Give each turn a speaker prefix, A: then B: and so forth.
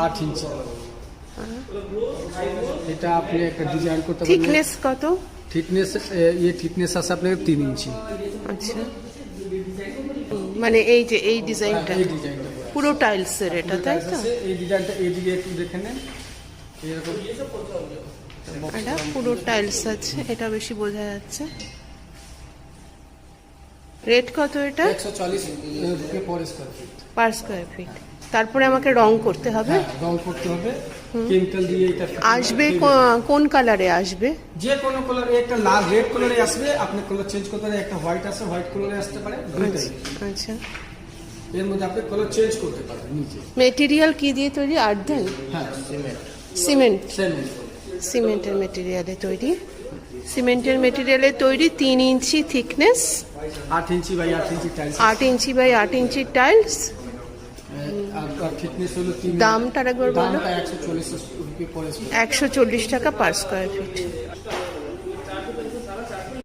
A: 8 ইঞ্চি। এটা আপনি একটা ডিজাইন করতে পারবেন।
B: থিকনেস কত?
A: থিকনেস আছে আপনার 3 ইঞ্চি।
B: আচ্ছা, মানে এই যে এই ডিজাইনটা
A: এই ডিজাইনটা
B: পুরো টাইলসের এটা, তাই তো?
A: এই ডিজাইনটা এদিকে একটু দেখে নেন, এরকম
B: এটা পুরো টাইলস আছে, এটা বেশি বোঝা যাচ্ছে। রেট কত এটা?
A: 140 রুপিয়া per square feet.
B: Per square feet. তারপরে আমাকে রং করতে হবে?
A: রং করতে হবে, কেমিক্যাল দিয়ে। এটা
B: আসবে কোন কালারে আসবে?
A: যে কোনো কালারে, একটা লাল রেড কালারে আসবে, আপনি কালার চেঞ্জ করতে পারেন। একটা হোয়াইট আছে, হোয়াইট কালারে আসতে পারে, দুইটাই।
B: আচ্ছা,
A: এর মধ্যে আপনি কালার চেঞ্জ করতে পারেন নিচে।
B: মেটেরিয়াল কি দিয়ে তৈরি? আর্থেন?
A: হ্যাঁ, সিমেন্ট।
B: সিমেন্ট।
A: সিমেন্ট।
B: সিমেন্টের মেটেরিয়ালে তৈরি। সিমেন্টের মেটেরিয়ালে তৈরি, 3 inch thickness,
A: 8 inch by 8 inch tiles.
B: 8 inch by 8 inch tiles.
A: আর থিকনেস হলো 3।
B: দামটা একবার বলো।
A: দামটা 140 রুপিয়া পার স্কয়ার।
B: 140 টাকা পার স্কয়ার ফিট।